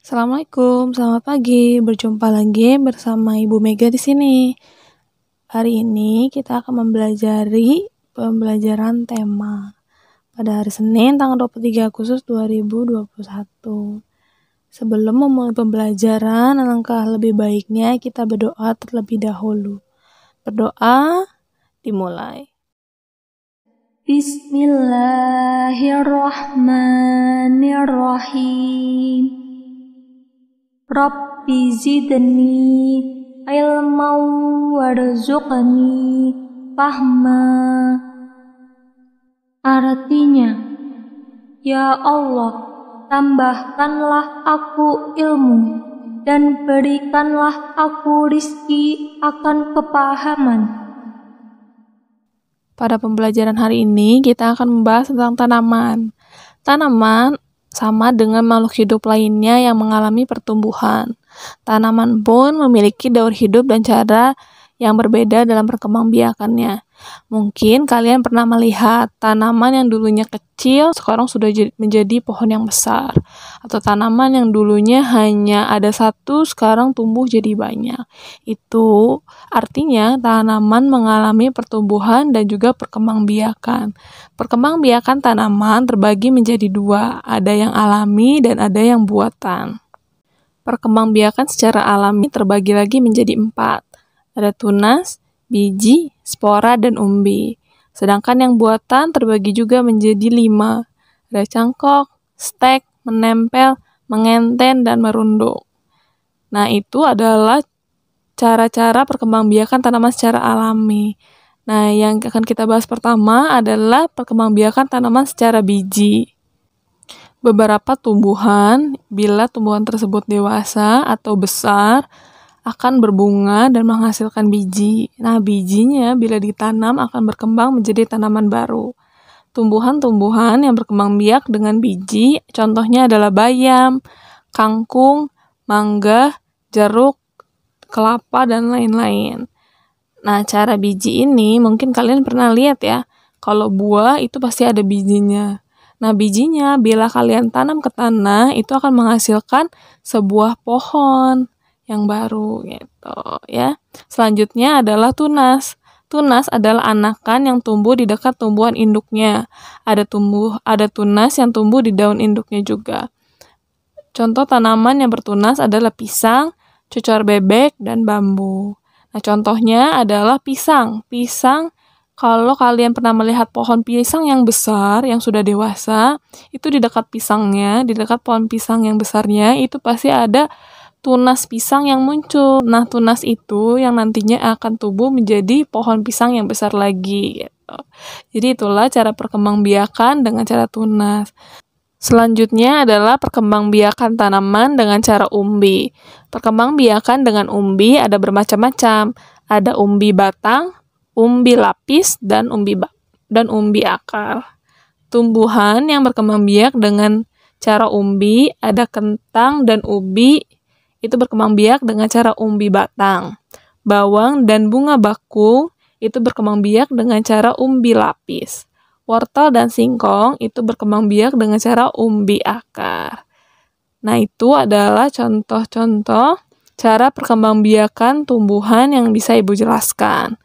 Assalamualaikum, selamat pagi. Berjumpa lagi bersama Ibu Mega di sini. Hari ini kita akan mempelajari pembelajaran tema pada hari Senin tanggal 23 Agustus 2021. Sebelum memulai pembelajaran, alangkah lebih baiknya kita berdoa terlebih dahulu. Berdoa dimulai. Bismillahirrahmanirrahim. Rabbi zidni ilman warzuqni fahma. Artinya, ya Allah, tambahkanlah aku ilmu dan berikanlah aku rizki akan kepahaman. Pada pembelajaran hari ini kita akan membahas tentang tanaman. Tanaman sama dengan makhluk hidup lainnya yang mengalami pertumbuhan. Tanaman pun memiliki daur hidup dan cara yang berbeda dalam perkembangbiakannya. Mungkin kalian pernah melihat tanaman yang dulunya kecil sekarang sudah menjadi pohon yang besar. Atau tanaman yang dulunya hanya ada satu sekarang tumbuh jadi banyak. Itu artinya tanaman mengalami pertumbuhan dan juga perkembangbiakan. Perkembangbiakan tanaman terbagi menjadi dua, ada yang alami dan ada yang buatan. Perkembangbiakan secara alami terbagi lagi menjadi 4. Ada tunas, biji, spora, dan umbi. Sedangkan yang buatan terbagi juga menjadi 5. Ada cangkok, stek, menempel, mengenten, dan merunduk. Nah, itu adalah cara-cara perkembangbiakan tanaman secara alami. Nah, yang akan kita bahas pertama adalah perkembangbiakan tanaman secara biji. Beberapa tumbuhan, bila tumbuhan tersebut dewasa atau besar, akan berbunga dan menghasilkan biji. Nah, bijinya bila ditanam akan berkembang menjadi tanaman baru. Tumbuhan-tumbuhan yang berkembang biak dengan biji, contohnya adalah bayam, kangkung, mangga, jeruk, kelapa, dan lain-lain. Nah, cara biji ini mungkin kalian pernah lihat ya. Kalau buah itu pasti ada bijinya. Nah, bijinya bila kalian tanam ke tanah itu akan menghasilkan sebuah pohon yang baru gitu ya. Selanjutnya adalah tunas. Tunas adalah anakan yang tumbuh di dekat tumbuhan induknya. Ada tunas yang tumbuh di daun induknya juga. Contoh tanaman yang bertunas adalah pisang, cucur bebek, dan bambu. Nah, contohnya adalah pisang. Pisang, kalau kalian pernah melihat pohon pisang yang besar, yang sudah dewasa, itu di dekat pisangnya, di dekat pohon pisang yang besarnya, itu pasti ada tunas pisang yang muncul. Nah, tunas itu yang nantinya akan tumbuh menjadi pohon pisang yang besar lagi gitu. Jadi itulah cara perkembangbiakan dengan cara tunas. Selanjutnya adalah perkembangbiakan tanaman dengan cara umbi. Perkembangbiakan dengan umbi ada bermacam-macam. Ada umbi batang, umbi lapis, dan umbi akar. Tumbuhan yang berkembang biak dengan cara umbi ada kentang dan ubi, itu berkembang biak dengan cara umbi batang. Bawang dan bunga bakung itu berkembang biak dengan cara umbi lapis. Wortel dan singkong itu berkembang biak dengan cara umbi akar. Nah, itu adalah contoh-contoh cara perkembangbiakan tumbuhan yang bisa Ibu jelaskan.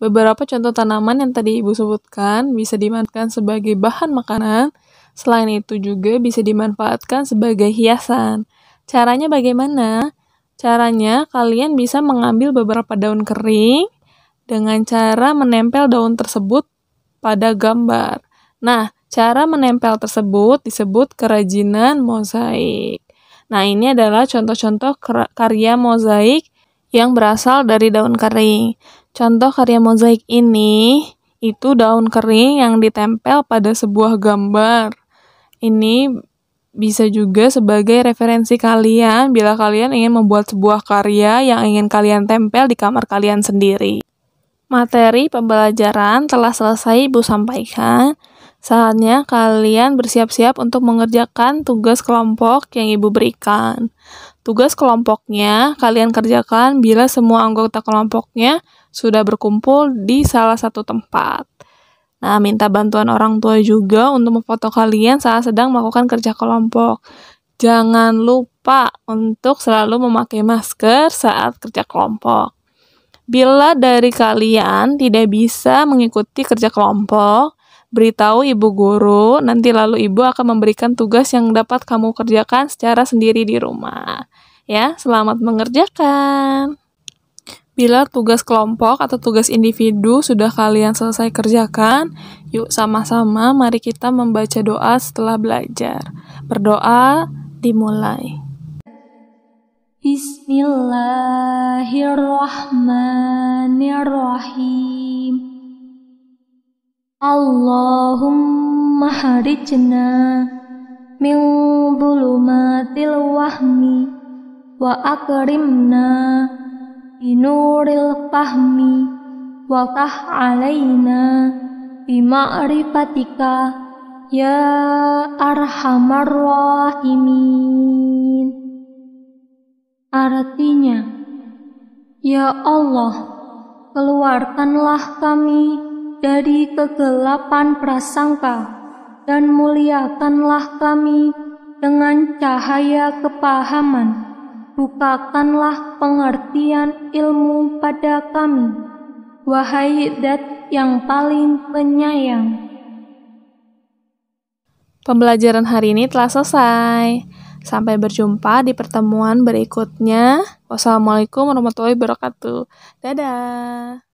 Beberapa contoh tanaman yang tadi Ibu sebutkan bisa dimanfaatkan sebagai bahan makanan. Selain itu juga bisa dimanfaatkan sebagai hiasan. Caranya bagaimana? Caranya kalian bisa mengambil beberapa daun kering dengan cara menempel daun tersebut pada gambar. Nah, cara menempel tersebut disebut kerajinan mozaik. Nah, ini adalah contoh-contoh karya mozaik yang berasal dari daun kering. Contoh karya mozaik ini itu daun kering yang ditempel pada sebuah gambar. Ini bisa juga sebagai referensi kalian bila kalian ingin membuat sebuah karya yang ingin kalian tempel di kamar kalian sendiri. Materi pembelajaran telah selesai Ibu sampaikan. Saatnya kalian bersiap-siap untuk mengerjakan tugas kelompok yang Ibu berikan. Tugas kelompoknya kalian kerjakan bila semua anggota kelompoknya sudah berkumpul di salah satu tempat. Nah, minta bantuan orang tua juga untuk memfoto kalian saat sedang melakukan kerja kelompok. Jangan lupa lupa untuk selalu memakai masker saat kerja kelompok. Bila dari kalian tidak bisa mengikuti kerja kelompok, beritahu ibu guru, nanti lalu ibu akan memberikan tugas yang dapat kamu kerjakan secara sendiri di rumah. Ya, selamat mengerjakan. Bila tugas kelompok atau tugas individu sudah kalian selesai kerjakan, yuk sama-sama mari kita membaca doa setelah belajar. Berdoa dimulai. Bismillahirrahmanirrahim. Allahumma harijna min dhulumatil wahmi wa akrimna binuril fahmi wa tah alaina bima'rifatika ya arhamar rahimin. Artinya, ya Allah, keluarkanlah kami dari kegelapan prasangka dan muliakanlah kami dengan cahaya kepahaman. Bukakanlah pengertian ilmu pada kami, wahai Dat yang paling penyayang. Pembelajaran hari ini telah selesai. Sampai berjumpa di pertemuan berikutnya. Wassalamualaikum warahmatullahi wabarakatuh. Dadah.